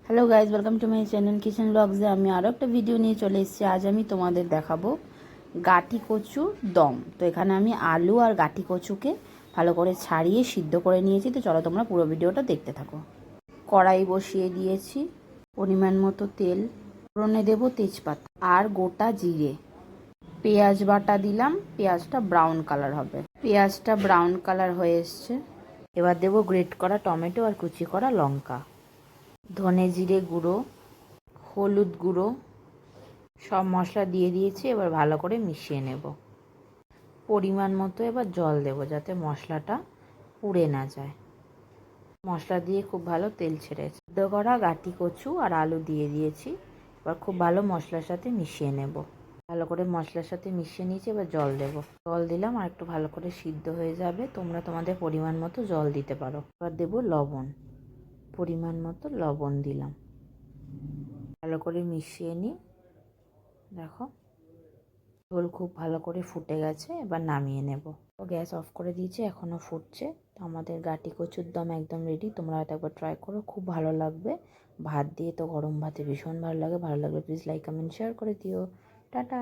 Hello guys, welcome to my channel kitchen ব্লগসে। আমি আরও একটা ভিডিও নিয়ে চলে এসেছি। আজ আমি তোমাদের দেখাবো গাঁটি কচুর দম। তো এখানে আমি আলু আর গাঁটি কচুকে ভালো করে ছাড়িয়ে সিদ্ধ করে নিয়েছি। তো চলো তোমরা পুরো ভিডিওটা দেখতে থাকো। কড়াই বসিয়ে দিয়েছি, পরিমাণ মতো তেল, ফোড়নে দেবো তেজপাতা আর গোটা জিরে, পেঁয়াজ বাটা দিলাম, পেঁয়াজটা ব্রাউন কালার হবে। পেঁয়াজটা ব্রাউন কালার হয়ে এসছে, এবার দেবো গ্রেট করা টমেটো আর কুচি করা লঙ্কা, ধনে জিরে গুঁড়ো, হলুদ গুঁড়ো, সব মশলা দিয়ে দিয়েছি। এবার ভালো করে মিশিয়ে নেব। পরিমাণ মতো এবার জল দেব যাতে মশলাটা পুড়ে না যায়। মশলা দিয়ে খুব ভালো তেল ছেড়েছে। সিদ্ধ করা গাঁটি কচু আর আলু দিয়ে দিয়েছি। এবার খুব ভালো মশলার সাথে মিশিয়ে নেব। ভালো করে মশলার সাথে মিশিয়ে নিয়েছি, এবার জল দেব। জল দিলাম, আর একটু ভালো করে সিদ্ধ হয়ে যাবে। তোমরা তোমাদের পরিমাণ মতো জল দিতে পারো। এবার দেব লবণ, পরিমাণ মতো লবণ দিলাম। ভালো করে মিশিয়ে নিই। দেখো ঝোল খুব ভালো করে ফুটে গেছে, এবার নামিয়ে নেব। তো গ্যাস অফ করে দিয়েছি, এখনও ফুটছে। তো আমাদের গাঁটি কচুর দম একদম রেডি। তোমরা হয়তো একবার ট্রাই করো, খুব ভালো লাগবে। ভাত দিয়ে তো গরম ভাতে ভীষণ ভালো লাগে। ভালো লাগলে প্লিজ লাইক কমেন্ট শেয়ার করে দিও। টাটা।